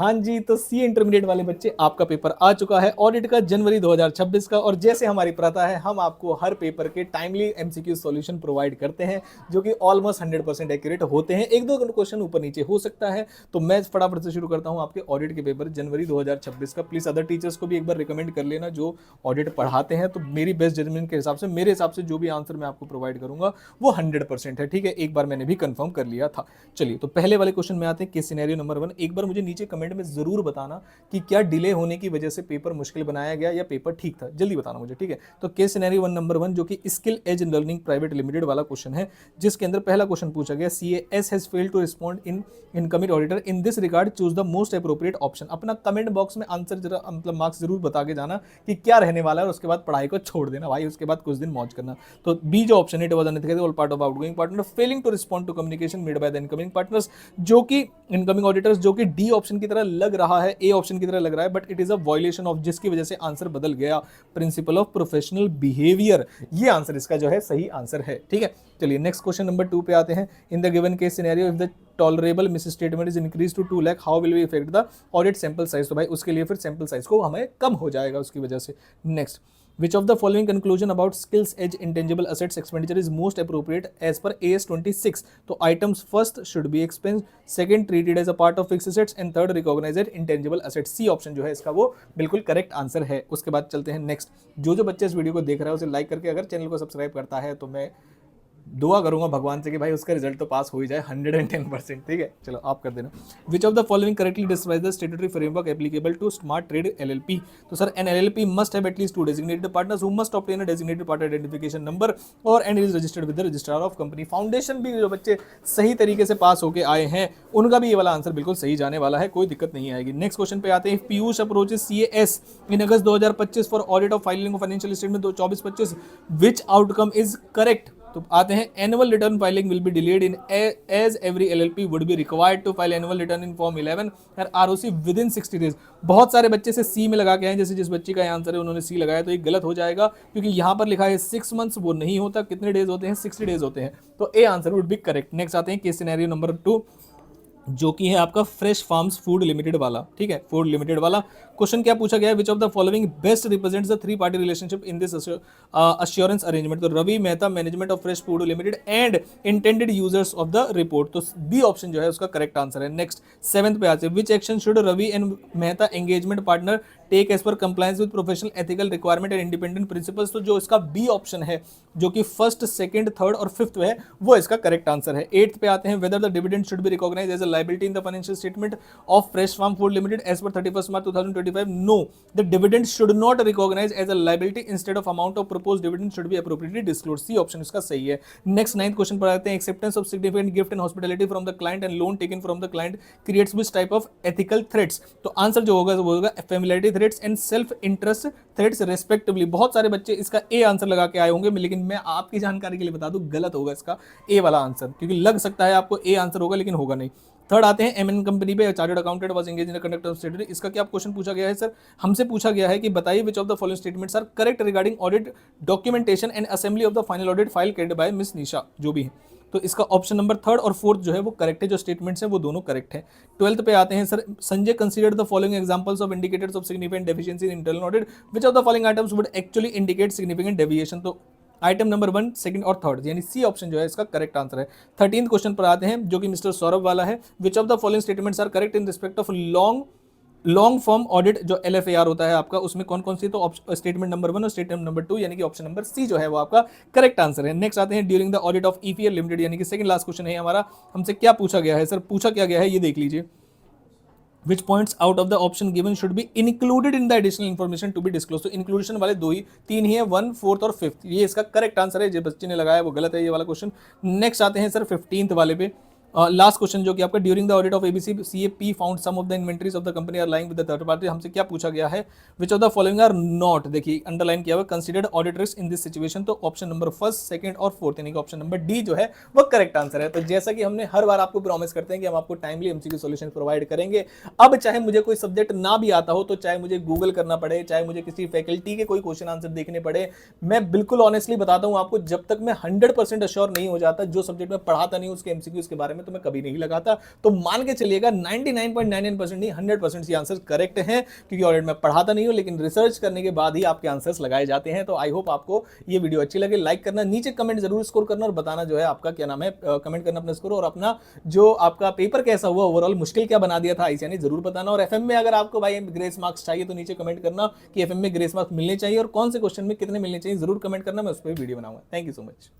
हाँ जी, तो सी इंटरमीडिएट वाले बच्चे आपका पेपर आ चुका है ऑडिट का जनवरी 2026 का। और जैसे हमारी प्रथा है, हम आपको हर पेपर के टाइमली एमसीक्यू सॉल्यूशन प्रोवाइड करते हैं जो कि ऑलमोस्ट 100% एक्यूरेट होते हैं। एक दो क्वेश्चन ऊपर नीचे हो सकता है। तो मैं फटाफट से शुरू करता हूं आपके ऑडिट के पेपर जनवरी 2026 का। प्लीज अदर टीचर्स को भी एक बार रिकमेंड कर लेना जो ऑडिट पढ़ाते हैं। तो मेरी बेस्ट जजमेंट के हिसाब से, मेरे हिसाब से जो भी आंसर मैं आपको प्रोवाइड करूंगा वो 100% है। ठीक है, एक बार मैंने भी कंफर्म कर लिया था। चलिए, तो पहले वाले क्वेश्चन में आते हैं। Case scenario number 1। एक बार मुझे नीचे कमेंट में जरूर बताना कि क्या डिले होने की वजह से पेपर मुश्किल बनाया गया या पेपर ठीक था। जल्दी बताना मुझे, ठीक है। तो केस सिनेरियो नंबर 1 जो कि skill edge learning private limited वाला क्वेश्चन है, जिसके अंदर पहला क्वेश्चन पूछा गया, CAS has failed to respond in incoming auditor in this regard, choose the most appropriate option. अपना कमेंट बॉक्स में आंसर जरा मतलब मार्क्स जरूर बता के जाना कि क्या रहने वाला है, और उसके बाद पढ़ाई को छोड़ देना भाई, उसके बाद कुछ दिन मौज करना। तो बी जो ऑप्शन है, it was unethical all part of outgoing partner failing to respond to communication made by the incoming partners, जो कि इनकमिंग ऑडिटर्स, जो कि डी ऑप्शन की तरह लग रहा है, ए ऑप्शन की तरह लग रहा है, but it is a violation of, जिसकी वजह से आंसर बदल गया, प्रिंसिपल ऑफ प्रोफेशनल बिहेवियर। ये आंसर इसका जो है सही आंसर है। ठीक है, चलिए नेक्स्ट क्वेश्चन नंबर 2 पे आते हैं। In the given case scenario if the tolerable misstatement is increase to 2 lakh, how will we effect the audit sample size. तो भाई उसके लिए फिर सैंपल साइज को हमें कम हो जाएगा उसकी वजह से। Next, which of the following conclusion about skills edge intangible assets expenditure is most appropriate as per AS 26। तो items first should be expense, second treated as a part of fixed assets and third recognized intangible assets। C option जो है इसका वो बिल्कुल correct answer है। उसके बाद चलते हैं नेक्स्ट। जो बच्चे इस वीडियो को देख रहा है उसे लाइक करके अगर चैनल को सब्सक्राइब करता है तो मैं दुआ करूंगा भगवान से कि भाई उसका रिजल्ट तो पास हो ही जाए 110%। ठीक है, चलो आप कर देना। Which of the following correctly describe the statutory framework applicable to smart trade LLP. तो sir, an LLP must have at least 2 designated partners who must obtain a designated partner identification number और and is registered with the registrar of company. Foundation भी जो बच्चे सही तरीके से पास होकर आए हैं उनका भी ये वाला आंसर बिल्कुल सही जाने वाला है, कोई दिक्कत नहीं आएगी। नेक्स्ट क्वेश्चन पे आते हैं। Piyush approaches CAS in August 2025 for audit of filing of financial statement 24-25, which outcome is correct. तो आते हैं, annual return filing will be delayed in as every LLP would be required to file annual return in form 11 और ROC with in 60 days. बहुत सारे बच्चे से सी में लगा के आए, जैसे जिस बच्चे का आंसर है उन्होंने सी लगाया, तो ये गलत हो जाएगा क्योंकि यहाँ पर लिखा है 6 मंथ्स, वो नहीं होता। कितने डेज होते हैं? 60 डेज होते हैं। तो A answer would be correct. Next आते हैं केस सिनेरियो नंबर 2 जो कि है आपका फ्रेश फार्म्स फूड लिमिटेड वाला। ठीक है, फूड लिमिटेड वाला क्वेश्चन क्या पूछा गया है, which of the following best represents the 3 party relationship in this assurance arrangement. तो Ravi Mehta management of fresh food limited and intended users of the report. तो बी ऑप्शन जो है उसका करेक्ट आंसर है। नेक्स्ट 7th पे आते हैं, which action should Ravi and Mehta engagement partner take as per compliance with professional ethical requirement and independent principles. तो जो इसका बी ऑप्शन है, जो कि फर्स्ट, सेकंड, थर्ड और फिफ्थ है, वो इसका करेक्ट आंसर है। 8th पे आते हैं, whether the dividend should be recognized as a liability in the financial statement of Fresh Farm Food Limited as per 31 March 2025। No, the dividend should not recognize as a liability, instead of amount of proposed dividend should be appropriately disclosed. C option इसका सही है। Next 9th question पर आते हैं, acceptance of significant gift and hospitality from the client and loan taken from the client creates which type of ethical threats. तो answer जो होगा वो होगा familiarity threats and self interest threats respectively. बहुत सारे बच्चे इसका ए आंसर लगा के आए होंगे, लेकिन मैं आपकी जानकारी के लिए बता दूं गलत होगा इसका ए वाला आंसर, क्योंकि लग सकता है आपको ए आंसर होगा लेकिन होगा नहीं। थर्ड आते हैं, एमएन कंपनी पे chartered accountant was engage in conduct of study. इसका क्या क्वेश्चन पूछा गया है सर? हमसे पूछा गया है कि बताइए which of the following statements are correct regarding audit documentation and assembly of the final audit file carried by miss Nisha, जो भी है। तो इसका ऑप्शन नंबर 3rd और 4th जो है वो करेक्ट है, जो स्टेटमेंट्स हैं वो दोनों करेक्ट है। 12th पे आते हैं sir, Sanjay considered the following examples of indicators of significant deficiency in internal audit, which of the following items would actually indicate significant deviation. तो आइटम नंबर 1, 2nd और 3rd, यानी सी ऑप्शन जो है इसका करेक्ट आंसर है। 13th क्वेश्चन पर आते हैं, जो कि मिस्टर सौरभ वाला है, which of the following statements are correct in respect of long form audit, जो LFAR होता है आपका, उसमें कौन कौन सी? तो स्टेटमेंट नंबर 1 और स्टेटमेंट नंबर 2, यानी कि ऑप्शन नंबर सी जो है वो आपका करेक्ट आंसर है। नेक्स्ट आते हैं, during the audit of EPL limited, यानी कि सेकंड लास्ट क्वेश्चन है हमारा। हमसे क्या पूछा गया है सर? पूछा क्या गया है ये देख लीजिए। Which points out of the option given should be included in the additional information to be disclosed। तो इंक्लूडेशन वाले 3 ही है, 1, 4th और 5th। ये इसका करेक्ट आंसर है, जो बच्चे ने लगाया वो गलत है ये वाला क्वेश्चन। नेक्स्ट आते हैं सर 15th वाले पे, लास्ट क्वेश्चन जो कि आपका, during the audit of ABC CAP found some of the inventories of the company are lying with the third party. हमसे क्या पूछा गया है? Which of the following are not, देखिए अंडरलाइन किया हुआ, considered audit risk in this situation. तो option number 1st, 2nd और 4th, यानी कि ऑप्शन नंबर डी जो है वो करेक्ट आंसर है। तो जैसा कि हमने हर बार आपको प्रॉमिस करते हैं कि हम आपको टाइमली MCQ सॉल्यूशन प्रोवाइड करेंगे। अब चाहे मुझे कोई सब्जेक्ट ना भी आता हो, तो चाहे मुझे गूगल करना पड़े, चाहे मुझे किसी फैकल्टी के कोई क्वेश्चन आंसर देखने पड़े, मैं बिल्कुल ऑनेस्टली बताता हूं आपको, जब तक मैं 100% अश्योर नहीं हो जाता, जो सब्जेक्ट में पढ़ाता नहीं उसके MCQ के बारे में में तो मैं कभी नहीं लगाता। तो मान के चलिएगा 99.99% नहीं 100% ये आंसर करेक्ट है, क्योंकि ऑलरेडी मैं पढ़ाता नहीं हूं, लेकिन रिसर्च करने के बाद ही आपके आंसर्स लगाए जाते हैं। तो आई होप आपको ये वीडियो अच्छी लगे। लाइक करना, नीचे कमेंट जरूर स्कोर करना और बताना जो है आपका क्या नाम है, कमेंट करना अपना स्कोर, और अपना जो आपका पेपर कैसा हुआ, ओवरऑल मुश्किल क्या बना दिया था आईसीएआई ने, जरूर बताना। और एफएम में अगर आपको भाई ग्रेस मार्क्स चाहिए तो नीचे कमेंट करना कि एफएम में ग्रेस मार्क्स मिलने चाहिए और कौन से क्वेश्चन में कितने मिलने चाहिए, जरूर कमेंट करना, मैं उस पर वीडियो बनाऊंगा। Thank you so much.